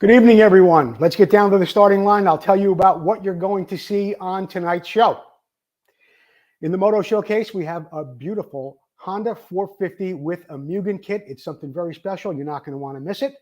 Good evening, everyone. Let's get down to the starting line. I'll tell you about what you're going to see on tonight's show. In the Moto Showcase, we have a beautiful Honda 450 with a Mugen kit. It's something very special. You're not going to want to miss it.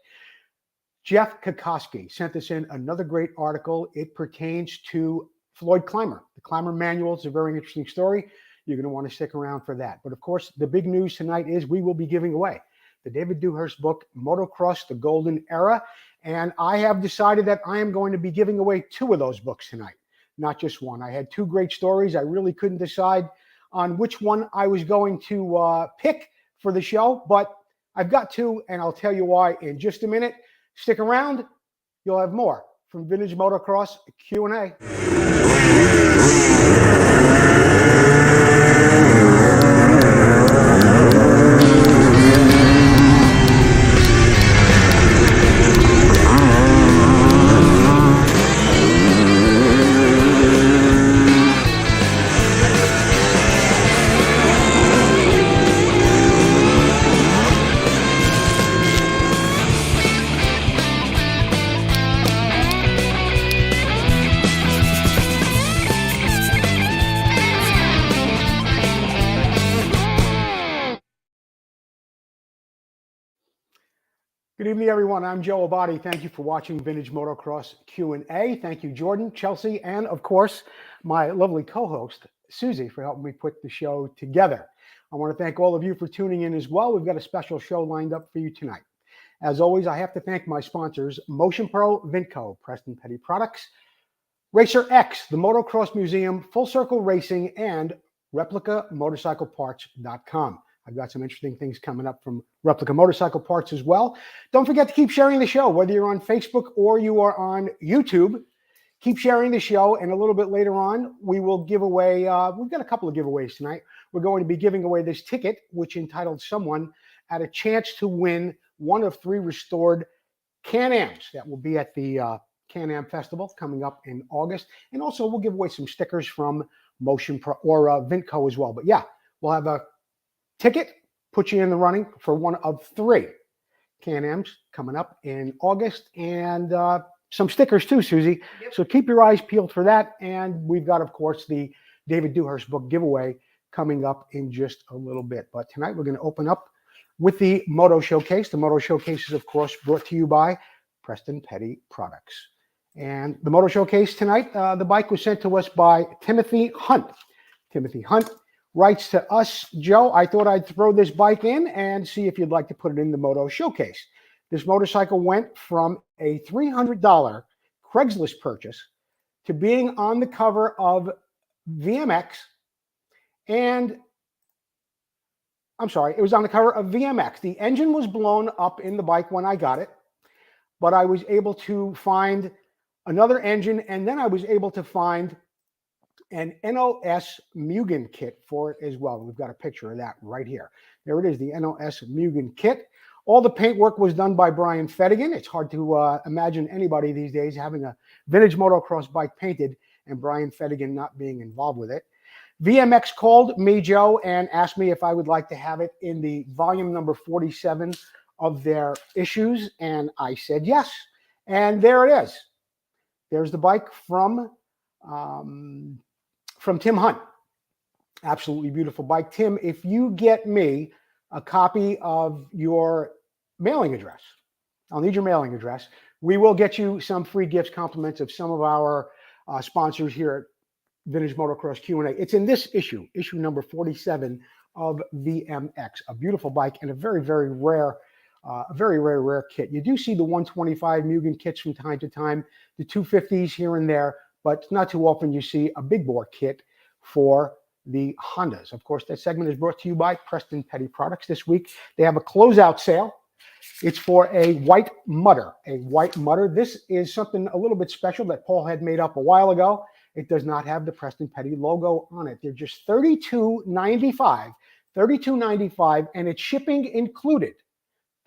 Jeff Kokoski sent us in another great article. It pertains to Floyd Clymer. The Clymer manual is a very interesting story. You're going to want to stick around for that. But of course, the big news tonight is we will be giving away the David Dewhurst book, Motocross The Golden Era. And I have decided that I am going to be giving away 2 of those books tonight, not just one. I had 2 great stories. I really couldn't decide on which one I was going to pick for the show, but I've got 2, and I'll tell you why in just a minute. Stick around. You'll have more from Vintage Motocross Q&A. Good evening, everyone. I'm Joe Abadi. Thank you for watching Vintage Motocross Q&A. Thank you, Jordan, Chelsea, and of course, my lovely co-host, Susie, for helping me put the show together. I want to thank all of you for tuning in as well. We've got a special show lined up for you tonight. As always, I have to thank my sponsors, Motion Pro, Vintco, Preston Petty Products, Racer X, the Motocross Museum, Full Circle Racing, and ReplicaMotorcycleParts.com. I've got some interesting things coming up from Replica Motorcycle Parts as well. Don't forget to keep sharing the show, whether you're on Facebook or you are on YouTube. Keep sharing the show, and a little bit later on, we will give away, we've got a couple of giveaways tonight. We're going to be giving away this ticket, which entitled someone at a chance to win one of 3 restored Can-Ams that will be at the Can-Am Festival coming up in August. And also, we'll give away some stickers from Motion Pro or Vintco as well. But yeah, we'll have a ticket, put you in the running for one of 3 Can-Ams coming up in August, and some stickers too, Susie. Yep. So keep your eyes peeled for that. And we've got, of course, the David Dewhurst book giveaway coming up in just a little bit. But tonight we're going to open up with the Moto Showcase. The Moto Showcase is, of course, brought to you by Preston Petty Products. And the Moto Showcase tonight, the bike was sent to us by Timothy Hunt. Timothy Hunt writes to us, Joe, I thought I'd throw this bike in and see if you'd like to put it in the Moto Showcase. This motorcycle went from a $300 Craigslist purchase to being on the cover of VMX, and I'm sorry, it was on the cover of VMX. The engine was blown up in the bike when I got it, but I was able to find another engine, and then I was able to find an NOS Mugen kit for it as well. We've got a picture of that right here. There it is, the NOS Mugen kit. All the paintwork was done by Brian Fettigan. It's hard to imagine anybody these days having a vintage motocross bike painted and Brian Fettigan not being involved with it. VMX called me, Joe, and asked me if I would like to have it in the volume number 47 of their issues, and I said yes. And there it is. There's the bike from Tim Hunt. Absolutely beautiful bike. Tim, if you get me a copy of your mailing address, I'll need your mailing address. We will get you some free gifts, compliments of some of our sponsors here at Vintage Motocross Q&A. It's in this issue, issue number 47 of VMX, a beautiful bike and a very, very rare kit. You do see the 125 Mugen kits from time to time, the 250s here and there, but not too often you see a big bore kit for the Hondas. Of course, that segment is brought to you by Preston Petty Products. This week, they have a closeout sale. It's for a white mutter, This is something a little bit special that Paul had made up a while ago. It does not have the Preston Petty logo on it. They're just $32.95, and it's shipping included.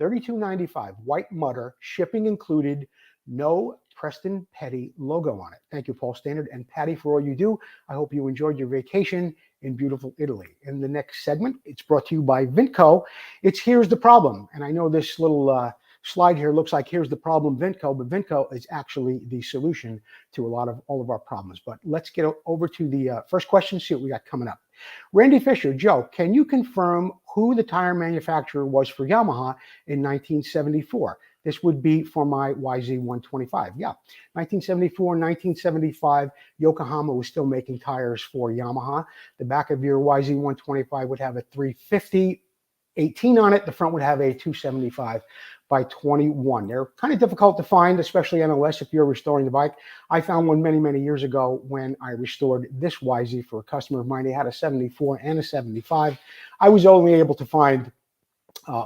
$32.95, white mutter, shipping included, no Preston Petty logo on it. Thank you, Paul Standard and Patty, for all you do. I hope you enjoyed your vacation in beautiful Italy. In the next segment, it's brought to you by Vintco. It's Here's the Problem. And I know this little slide here looks like here's the problem, Vinco, but Vinco is actually the solution to all of our problems. But let's get over to the first question, see what we got coming up. Randy Fisher, Joe, can you confirm who the tire manufacturer was for Yamaha in 1974? This would be for my YZ125. Yeah, 1974, 1975, Yokohama was still making tires for Yamaha. The back of your YZ125 would have a 350 18 on it. The front would have a 275 by 21. They're kind of difficult to find, especially NOS if you're restoring the bike. I found one many, many years ago when I restored this YZ for a customer of mine. They had a 74 and a 75. I was only able to find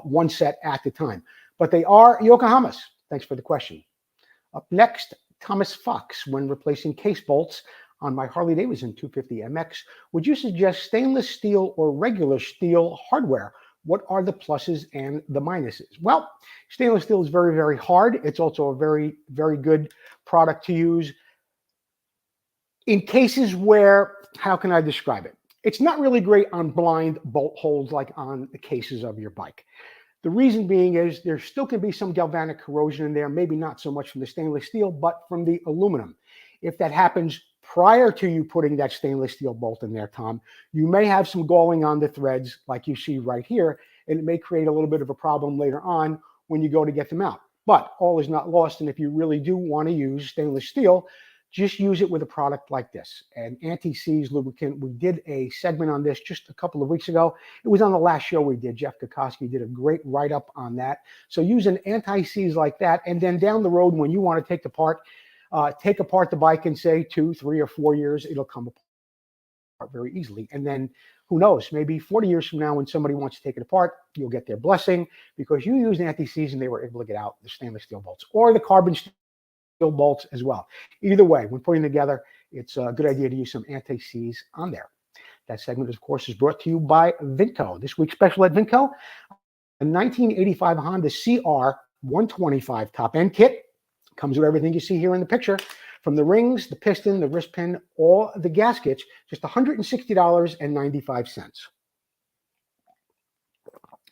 one set at the time, but they are Yokohamas. Thanks for the question. Up next, Thomas Fox. When replacing case bolts on my Harley-Davidson 250 MX, would you suggest stainless steel or regular steel hardware? What are the pluses and the minuses? Well, stainless steel is very, very hard. It's also a very, very good product to use in cases where, how can I describe it? It's not really great on blind bolt holes like on the cases of your bike. The reason being is there still can be some galvanic corrosion in there, maybe not so much from the stainless steel, but from the aluminum. If that happens prior to you putting that stainless steel bolt in there, Tom, you may have some galling on the threads like you see right here, and it may create a little bit of a problem later on when you go to get them out. But all is not lost, and if you really do want to use stainless steel, just use it with a product like this, an anti-seize lubricant. We did a segment on this just a couple of weeks ago. It was on the last show we did. Jeff Kokoski did a great write-up on that. So use an anti-seize like that, and then down the road when you want to take apart the bike in, say, 2, 3, or 4 years, it'll come apart very easily. And then who knows, maybe 40 years from now when somebody wants to take it apart, you'll get their blessing because you used anti-seize and they were able to get out the stainless steel bolts or the carbon steel bolts as well. Either way, when putting together, it's a good idea to use some anti-seize on there. That segment, of course, is brought to you by Vinco. This week's special at Vinco, a 1985 Honda CR 125 top-end kit. Comes with everything you see here in the picture, from the rings, the piston, the wrist pin, all the gaskets, just $160.95.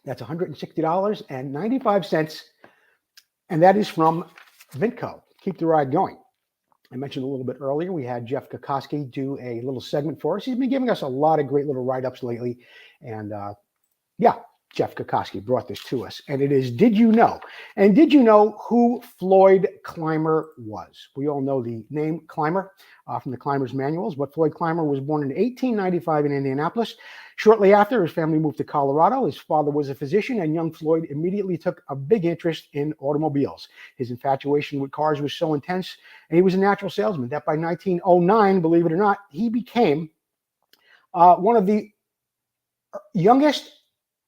That's $160.95, and that is from Vinco. Keep the ride going. I mentioned a little bit earlier, we had Jeff Kokoski do a little segment for us. He's been giving us a lot of great little write-ups lately, and yeah, Jeff Kokoski brought this to us, and it is Did You Know? And did you know who Floyd Clymer was? We all know the name Clymer from the Clymer's manuals, but Floyd Clymer was born in 1895 in Indianapolis. Shortly after, his family moved to Colorado. His father was a physician, and young Floyd immediately took a big interest in automobiles. His infatuation with cars was so intense, and he was a natural salesman, that by 1909, believe it or not, he became one of the youngest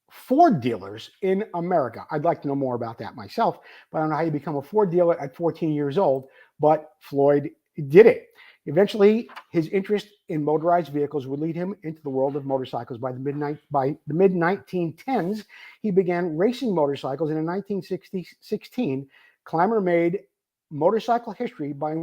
Ford dealers in America. I'd like to know more about that myself, but I don't know how you become a Ford dealer at 14 years old, but Floyd did it. Eventually, his interest in motorized vehicles would lead him into the world of motorcycles. By the mid-1910s, he began racing motorcycles, and in 1916, Clymer made motorcycle history by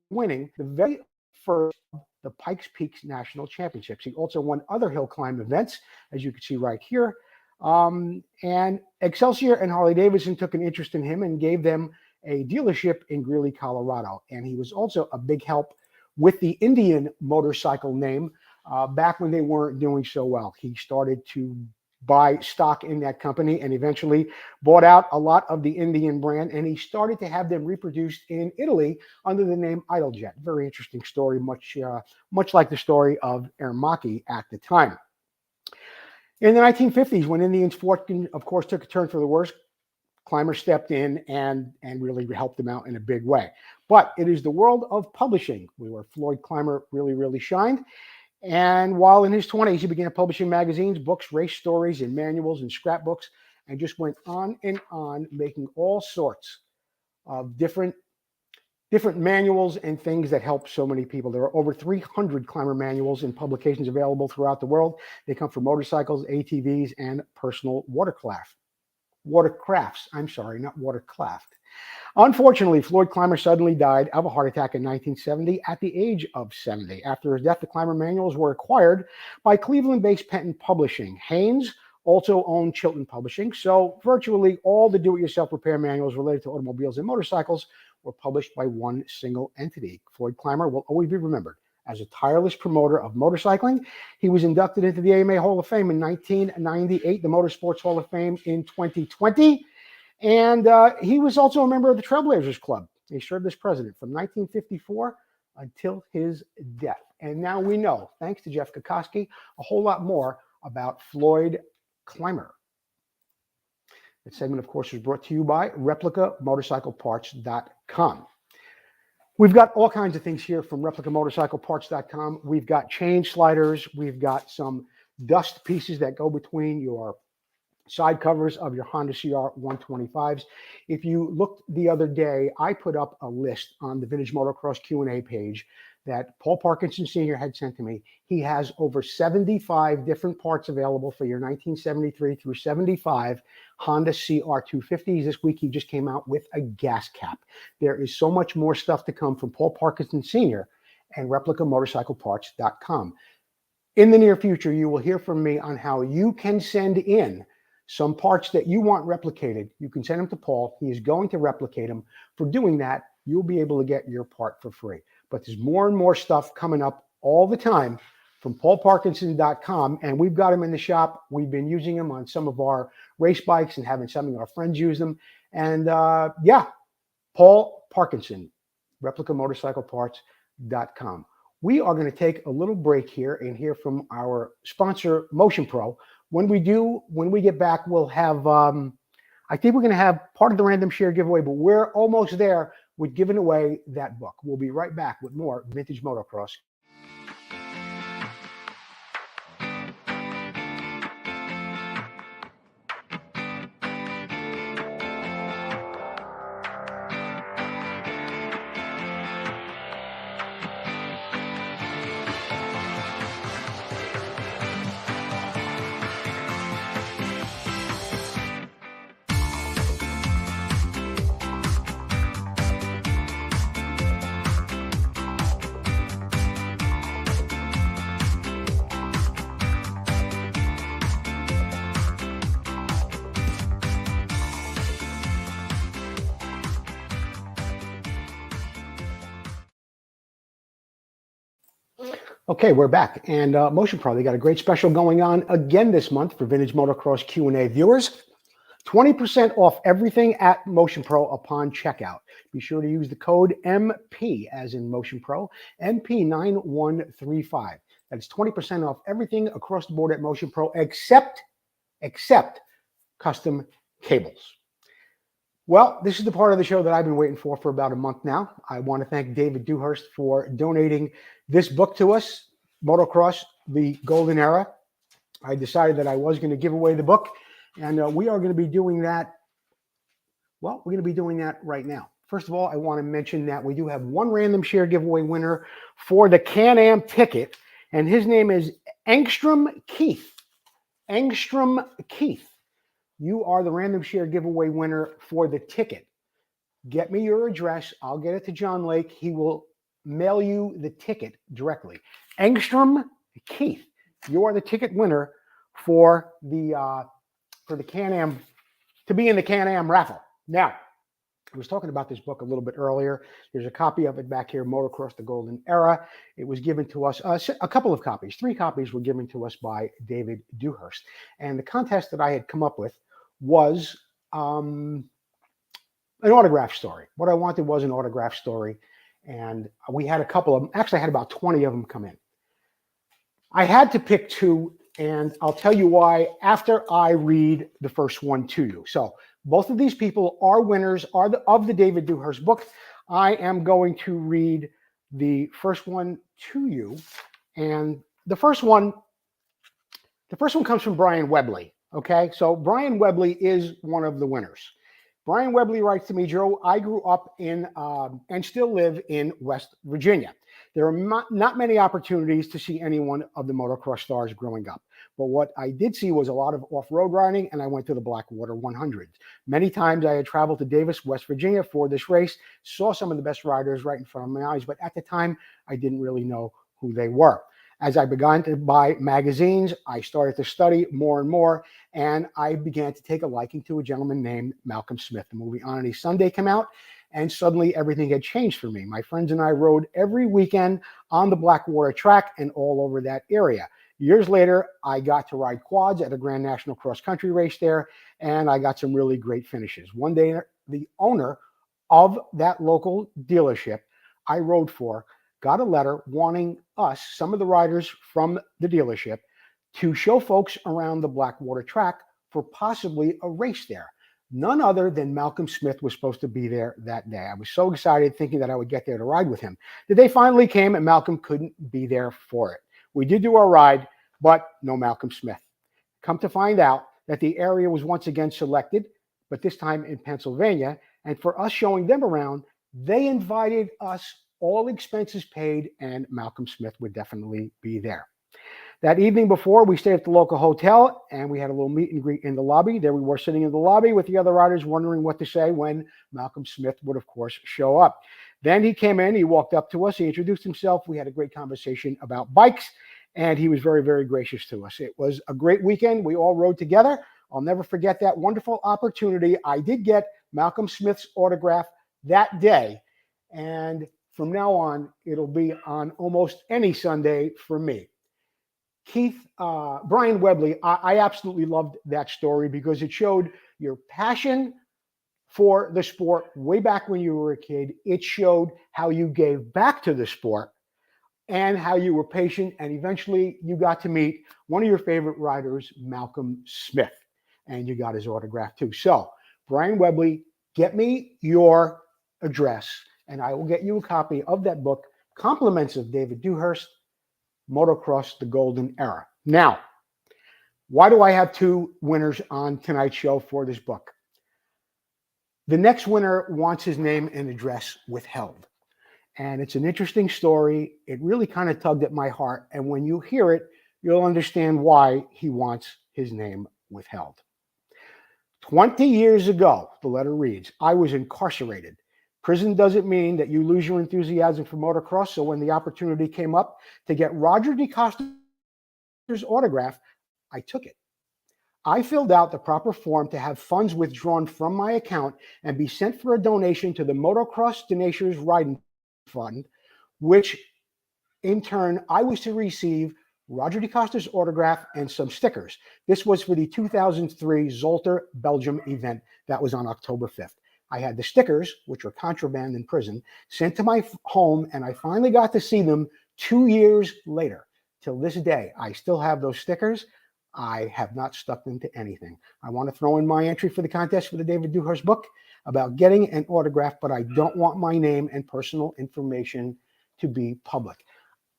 winning the very first the Pikes Peak National Championships. He also won other hill climb events, as you can see right here. And Excelsior and Harley-Davidson took an interest in him and gave them a dealership in Greeley, Colorado. And he was also a big help with the Indian motorcycle name back when they weren't doing so well. He started to buy stock in that company and eventually bought out a lot of the Indian brand, and he started to have them reproduced in Italy under the name Italjet. Very interesting story, much like the story of Ermaki at the time. In the 1950s, when Indians' fortune, of course, took a turn for the worse, Clymer stepped in and really helped them out in a big way. But it is the world of publishing where Floyd Clymer really shined. And while in his 20s, he began publishing magazines, books, race stories, and manuals and scrapbooks, and just went on and on, making all sorts of different manuals and things that help so many people. There are over 300 Clymer manuals and publications available throughout the world. They come from motorcycles, ATVs, and personal watercrafts. Unfortunately, Floyd Clymer suddenly died of a heart attack in 1970 at the age of 70. After his death, the Clymer manuals were acquired by Cleveland-based Penton Publishing. Haynes also owned Chilton Publishing. So virtually all the do-it-yourself repair manuals related to automobiles and motorcycles were published by one single entity. Floyd Clymer will always be remembered as a tireless promoter of motorcycling. He was inducted into the AMA Hall of Fame in 1998, the Motorsports Hall of Fame in 2020, and he was also a member of the Trailblazers Club. He served as president from 1954 until his death. And now we know, thanks to Jeff Kokoski, a whole lot more about Floyd Clymer. This segment, of course, is brought to you by ReplicaMotorcycleParts.com. We've got all kinds of things here from ReplicaMotorcycleParts.com. We've got chain sliders. We've got some dust pieces that go between your side covers of your Honda CR 125s. If you looked the other day, I put up a list on the Vintage Motocross Q&A page that Paul Parkinson Sr. had sent to me. He has over 75 different parts available for your 1973 through 75 Honda CR 250s. This week, he just came out with a gas cap. There is so much more stuff to come from Paul Parkinson Sr. and ReplicaMotorcycleParts.com. In the near future, you will hear from me on how you can send in some parts that you want replicated. You can send them to Paul. He is going to replicate them. For doing that, you'll be able to get your part for free. But there's more and more stuff coming up all the time from paulparkinson.com, and we've got them in the shop. We've been using them on some of our race bikes and having some of our friends use them. And yeah, Paul Parkinson, ReplicaMotorcycleParts.com. We are going to take a little break here and hear from our sponsor, Motion Pro. When we get back, we'll have, I think we're going to have part of the random share giveaway, but we're almost there with giving away that book. We'll be right back with more Vintage Motocross. Okay, we're back. And Motion Pro, they got a great special going on again this month for Vintage Motocross Q&A viewers. 20% off everything at Motion Pro upon checkout. Be sure to use the code MP, as in Motion Pro, MP9135. That's 20% off everything across the board at Motion Pro, except custom cables. Well, this is the part of the show that I've been waiting for about a month now. I want to thank David Dewhurst for donating this book to us, Motocross The Golden Era. I decided that I was going to give away the book, and we are going to be doing that. Well, we're going to be doing that right now. First of all, I want to mention that we do have one random share giveaway winner for the Can-Am ticket, and his name is Engstrom Keith. Engstrom Keith. You are the random share giveaway winner for the ticket. Get me your address. I'll get it to John Lake. He will mail you the ticket directly. Engstrom Keith, you are the ticket winner for the Can-Am, to be in the Can-Am raffle. Now, I was talking about this book a little bit earlier. There's a copy of it back here, Motocross The Golden Era. It was given to us, a couple of copies, 3 copies were given to us by David Dewhurst. And the contest that I had come up with was an autograph story. What I wanted was an autograph story. And we had a couple of them. Actually, I had about 20 of them come in. I had to pick 2, and I'll tell you why after I read the first one to you. So both of these people are winners of the David Dewhurst book. I am going to read the first one to you. And the first one comes from Brian Webley. Okay, so Brian Webley is one of the winners. Brian Webley writes to me, Joe, I grew up in and still live in West Virginia. There are not many opportunities to see any one of the motocross stars growing up. But what I did see was a lot of off-road riding, and I went to the Blackwater 100s. Many times I had traveled to Davis, West Virginia for this race, saw some of the best riders right in front of my eyes, but at the time, I didn't really know who they were. As I began to buy magazines, I started to study more and more, and I began to take a liking to a gentleman named Malcolm Smith. The movie On Any Sunday came out, and suddenly everything had changed for me. My friends and I rode every weekend on the Blackwater track and all over that area. Years later, I got to ride quads at a Grand National cross country race there, and I got some really great finishes. One day, the owner of that local dealership I rode for got a letter wanting us, some of the riders from the dealership, to show folks around the Blackwater track for possibly a race there. None other than Malcolm Smith was supposed to be there that day. I was so excited thinking that I would get there to ride with him. The day finally came and Malcolm couldn't be there for it. We did do our ride, but no Malcolm Smith. Come to find out that the area was once again selected, but this time in Pennsylvania. And for us showing them around, they invited us, all expenses paid, and Malcolm Smith would definitely be there. That evening before, we stayed at the local hotel, and we had a little meet and greet in the lobby. There we were sitting in the lobby with the other riders, wondering what to say when Malcolm Smith would, of course, show up. Then he came in, he walked up to us, he introduced himself. We had a great conversation about bikes, and he was very, very gracious to us. It was a great weekend. We all rode together. I'll never forget that wonderful opportunity. I did get Malcolm Smith's autograph that day, and from now on, it'll be on almost any Sunday for me. Keith, Brian Webley, I absolutely loved that story because it showed your passion for the sport way back when you were a kid. It showed how you gave back to the sport and how you were patient, and eventually you got to meet one of your favorite riders, Malcolm Smith, and you got his autograph too. So, Brian Webley, get me your address, and I will get you a copy of that book, Compliments of David Dewhurst, Motocross The Golden Era. Now, why do I have two winners on tonight's show for this book? The next winner wants his name and address withheld. And it's an interesting story. It really kind of tugged at my heart. And when you hear it, you'll understand why he wants his name withheld. 20 years ago, the letter reads, I was incarcerated. Prison doesn't mean that you lose your enthusiasm for motocross. So when the opportunity came up to get Roger DeCosta's autograph, I took it. I filled out the proper form to have funds withdrawn from my account and be sent for a donation to the Motocross Donators Riding Fund, which in turn I was to receive Roger DeCosta's autograph and some stickers. This was for the 2003 Zolder, Belgium event that was on October 5th. I had the stickers, which were contraband in prison, sent to my home, and I finally got to see them 2 years later. Till this day, I still have those stickers. I have not stuck them to anything. I want to throw in my entry for the contest for the David Dewhurst book about getting an autograph, but I don't want my name and personal information to be public.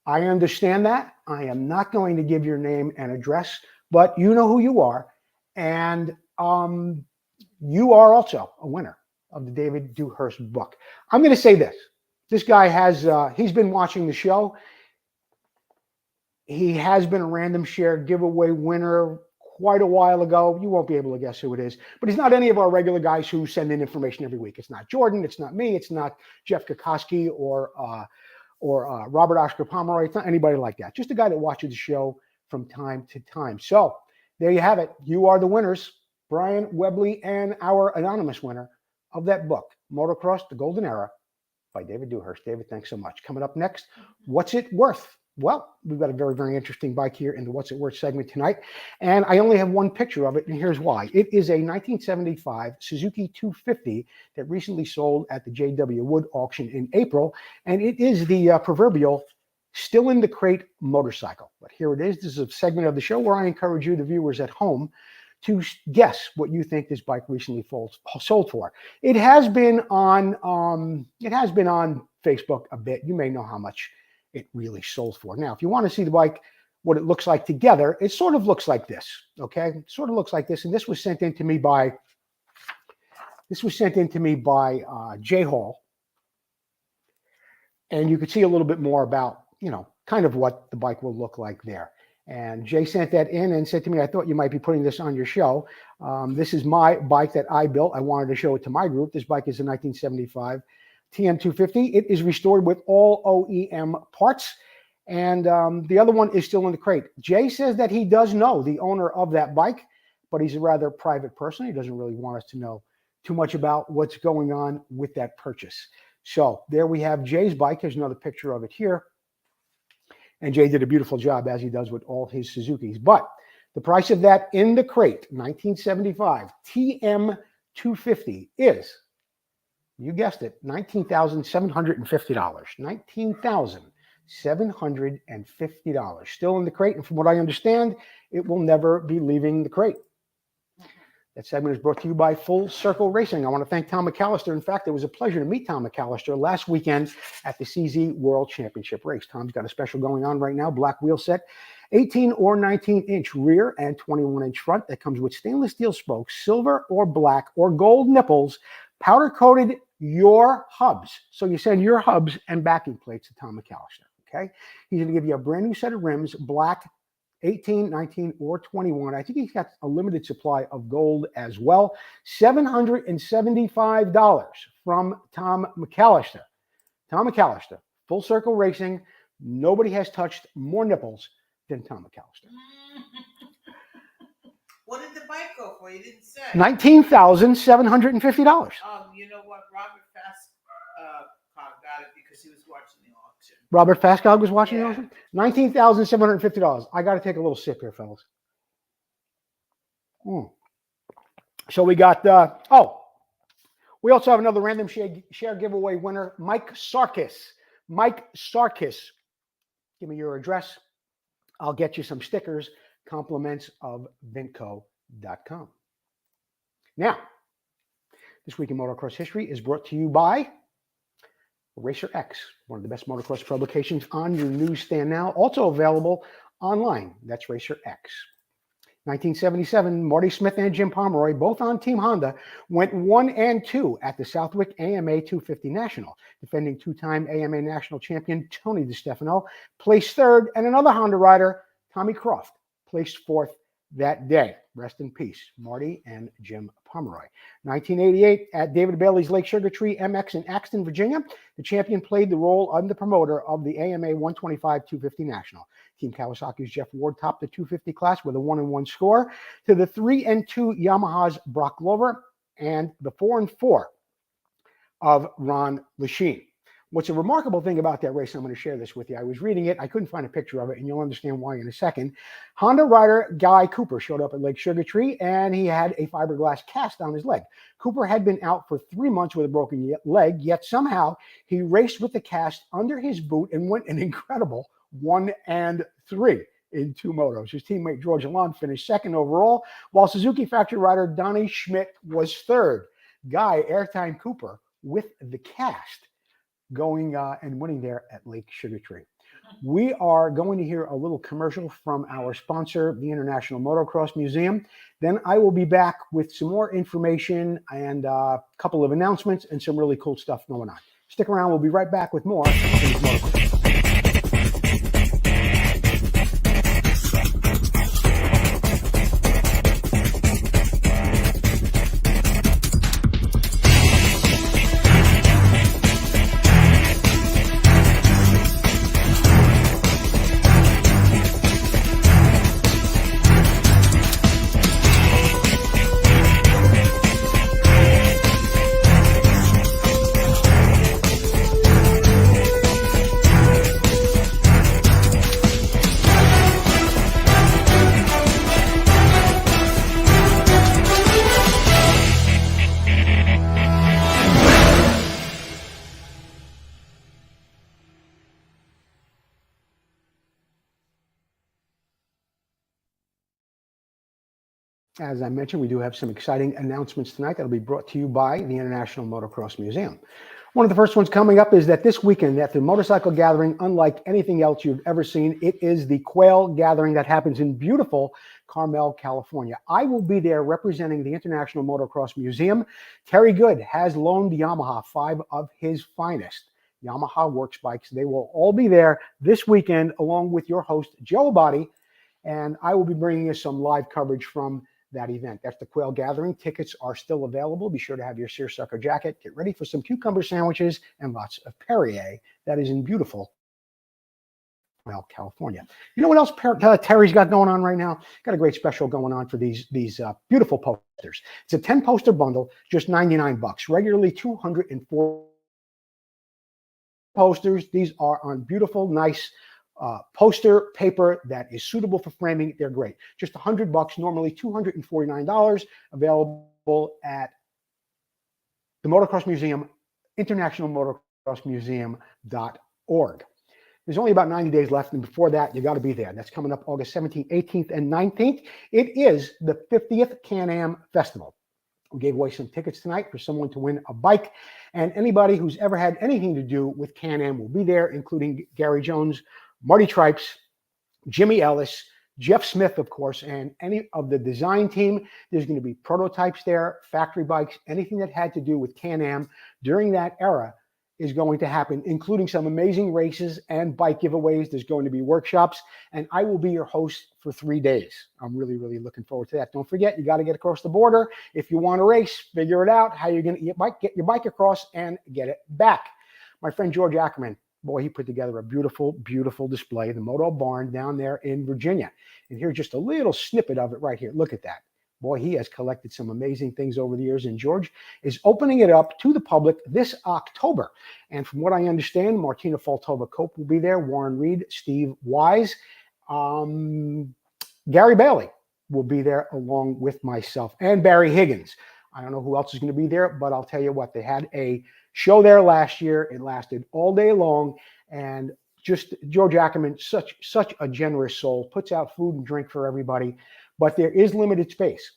I understand that. I am not going to give your name and address, but you know who you are, and you are also a winner of the David Dewhurst book. I'm going to say this. This guy has, he's been watching the show. He has been a random share giveaway winner quite a while ago. You won't be able to guess who it is, but he's not any of our regular guys who send in information every week. It's not Jordan. It's not me. It's not Jeff Kokoski or Robert Oscar Pomeroy. It's not anybody like that. Just a guy that watches the show from time to time. So there you have it. You are the winners, Brian Webley and our anonymous winner of that book, Motocross The Golden Era by David Dewhurst. David, thanks so much. Coming up next, what's it worth? Well, we've got a very, very interesting bike here in the What's It Worth segment tonight. And I only have one picture of it, and here's why. It is a 1975 Suzuki 250 that recently sold at the J.W. Wood auction in April. And it is the proverbial still in the crate motorcycle. But here it is. This is a segment of the show where I encourage you, the viewers at home, to guess what you think this bike recently sold for. It has been on Facebook a bit. You may know how much it really sold for. Now, if you want to see the bike, what it looks like together, it sort of looks like this. Okay, it sort of looks like this, and this was sent in to me by Jay Hall, and you could see a little bit more about kind of what the bike will look like there. And Jay sent that in and said to me, I thought you might be putting this on your show. This is my bike that I built. I wanted to show it to my group. This bike is a 1975 TM250. It is restored with all OEM parts. And the other one is still in the crate. Jay says that he does know the owner of that bike, but he's a rather private person. He doesn't really want us to know too much about what's going on with that purchase. So there we have Jay's bike. Here's another picture of it here. And Jay did a beautiful job, as he does with all his Suzukis. But the price of that in the crate, 1975 TM250 is, you guessed it, $19,750. $19,750. Still in the crate. And from what I understand, it will never be leaving the crate. That segment is brought to you by Full Circle Racing. I want to thank Tom McAllister. In fact, it was a pleasure to meet Tom McAllister last weekend at the CZ World Championship race. Tom's got a special going on right now, black wheel set, 18 or 19-inch rear and 21-inch front that comes with stainless steel spokes, silver or black or gold nipples, powder-coated your hubs. So you send your hubs and backing plates to Tom McAllister, okay? He's going to give you a brand new set of rims, black, 18, 19, or 21. I think he's got a limited supply of gold as well. $775 from Tom McAllister. Tom McAllister, Full Circle Racing. Nobody has touched more nipples than Tom McAllister. What did the bike go for? You didn't say. $19,750. You know what? Robert Fast got it because he was watching the auction. Robert Fastcog was watching the auction? $19,750. I got to take a little sip here, fellas. So we got, we also have another random share giveaway winner, Mike Sarkis. Mike Sarkis. Give me your address. I'll get you some stickers, compliments of Vintco.com. Now, This Week in Motocross History is brought to you by Racer X, one of the best motocross publications on your newsstand now, also available online. That's Racer X. 1977, Marty Smith and Jim Pomeroy, both on Team Honda, went 1 and 2 at the Southwick AMA 250 National. Defending two-time AMA National Champion Tony DiStefano placed third, and another Honda rider, Tommy Croft, placed fourth that day. Rest in peace, Marty and Jim Pomeroy. 1988, at David Bailey's Lake Sugar Tree MX in Axton, Virginia, the champion played the role of the promoter of the AMA 125 250 National. Team Kawasaki's Jeff Ward topped the 250 class with a 1-1 score to the 3-2 Yamaha's Brock Glover and the 4-4 of Ron Lechine. What's a remarkable thing about that race, I'm going to share this with you. I was reading it. I couldn't find a picture of it, and you'll understand why in a second. Honda rider Guy Cooper showed up at Lake Sugar Tree, and he had a fiberglass cast on his leg. Cooper had been out for 3 months with a broken leg, yet somehow he raced with the cast under his boot and went an incredible 1 and 3 in 2 motos. His teammate George Alon finished second overall, while Suzuki factory rider Donnie Schmidt was third. Guy airtime Cooper with the cast, going and winning there at Lake Sugar Tree. We are going to hear a little commercial from our sponsor, the International Motocross Museum. Then I will be back with some more information and a couple of announcements and some really cool stuff going on. Stick around. We'll be right back with more. As I mentioned, we do have some exciting announcements tonight that will be brought to you by the International Motocross Museum. One of the first ones coming up is that this weekend at the motorcycle gathering, unlike anything else you've ever seen, it is the Quail Gathering that happens in beautiful Carmel, California. I will be there representing the International Motocross Museum. Terry Good has loaned Yamaha 5 of his finest Yamaha Works bikes. They will all be there this weekend along with your host, Joe Abadi, and I will be bringing you some live coverage from that event. That's the Quail Gathering. Tickets are still available. Be sure to have your seersucker jacket. Get ready for some cucumber sandwiches and lots of Perrier. That is in beautiful California. You know what else Terry's got going on right now? Got a great special going on for these beautiful posters. It's a 10 poster bundle, just $99. Regularly $204 posters. These are on beautiful, nice poster paper that is suitable for framing. They're great. Just $100, normally $249. Available at the Motocross Museum, International Motocross Museum.org. There's only about 90 days left, and before that, you got to be there. That's coming up August 17th, 18th, and 19th. It is the 50th Can-Am Festival. We gave away some tickets tonight for someone to win a bike, and anybody who's ever had anything to do with Can-Am will be there, including Gary Jones, Marty Tripes, Jimmy Ellis, Jeff Smith, of course, and any of the design team. There's going to be prototypes there, factory bikes, anything that had to do with Can-Am during that era is going to happen, including some amazing races and bike giveaways. There's going to be workshops, and I will be your host for 3 days. I'm really, really looking forward to that. Don't forget, you got to get across the border. If you want to race, figure it out, how you're going to get your bike across and get it back. My friend George Ackerman, boy, he put together a beautiful, beautiful display, the Moto Barn down there in Virginia. And here's just a little snippet of it right here. Look at that. Boy, he has collected some amazing things over the years, and George is opening it up to the public this October. And from what I understand, Martina Faltova-Cope will be there, Warren Reed, Steve Wise, Gary Bailey will be there along with myself, and Barry Higgins. I don't know who else is going to be there, but I'll tell you what, they had a show there last year. It lasted all day long, and just George Ackerman, such a generous soul, puts out food and drink for everybody. But there is limited space.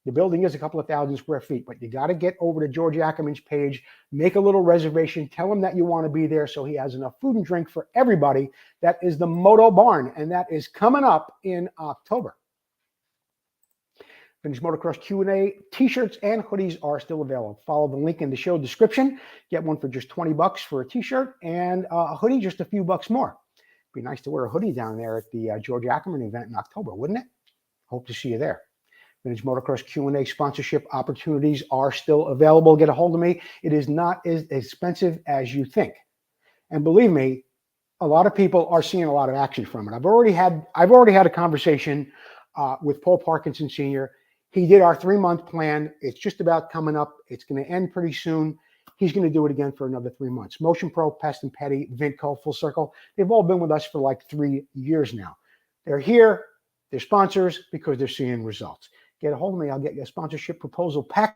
The building is a couple of thousand square feet, but you got to get over to George Ackerman's page, make a little reservation, tell him that you want to be there so he has enough food and drink for everybody. That is the Moto Barn, and that is coming up in October. Vintage Motocross Q&A t-shirts and hoodies are still available. Follow the link in the show description. Get one for just $20 for a t-shirt, and a hoodie just a few bucks more. Be nice to wear a hoodie down there at the George Ackerman event in October, wouldn't it? Hope to see you there. Vintage Motocross Q&A sponsorship opportunities are still available. Get a hold of me. It is not as expensive as you think. And believe me, a lot of people are seeing a lot of action from it. I've already had a conversation with Paul Parkinson Sr. He did our 3-month plan. It's just about coming up. It's going to end pretty soon. He's going to do it again for another 3 months. Motion Pro, Pest and Petty, Vinco, Full Circle. They've all been with us for like 3 years now. They're here. They're sponsors because they're seeing results. Get a hold of me. I'll get you a sponsorship proposal package,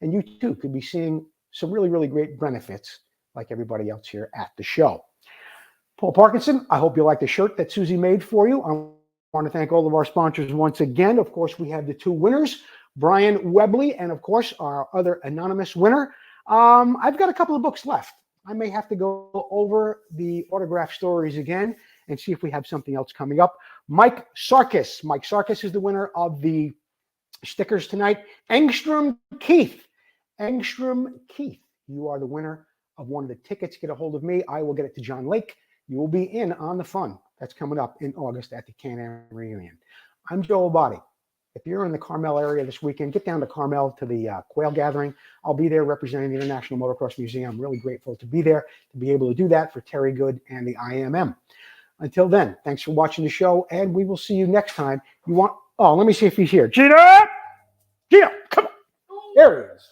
and you too could be seeing some really, really great benefits like everybody else here at the show. Paul Parkinson, I hope you like the shirt that Susie made for you. I want to thank all of our sponsors once again. Of course, we have the 2 winners, Brian Webley, and of course, our other anonymous winner. I've got a couple of books left. I may have to go over the autograph stories again and see if we have something else coming up. Mike Sarkis. Mike Sarkis is the winner of the stickers tonight. Engstrom Keith. You are the winner of one of the tickets. Get a hold of me. I will get it to John Lake. You will be in on the fun that's coming up in August at the Can-Am reunion. I'm Joe Abadi. If you're in the Carmel area this weekend, get down to Carmel to the Quail Gathering. I'll be there representing the International Motocross Museum. I'm really grateful to be there, to be able to do that for Terry Good and the IMM. Until then, thanks for watching the show, and we will see you next time. Let me see if he's here. Gino, come on. There he is.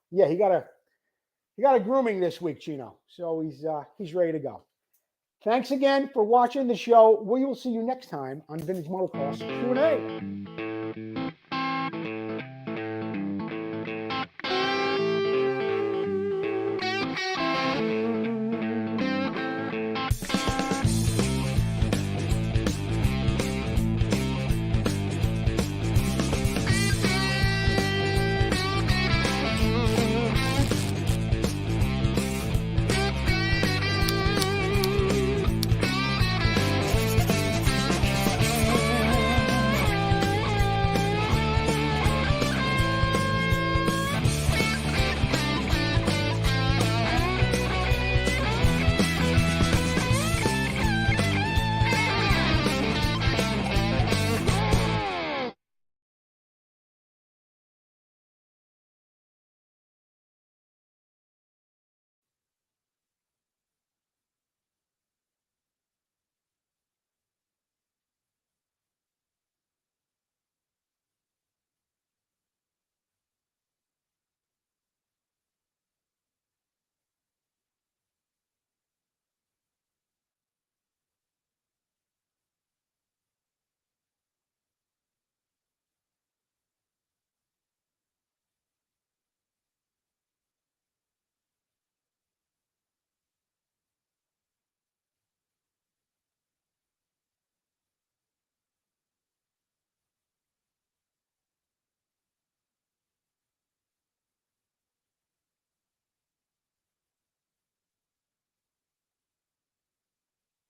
Yeah, he got a grooming this week, Gino. So he's ready to go. Thanks again for watching the show. We will see you next time on Vintage Motocross Q&A.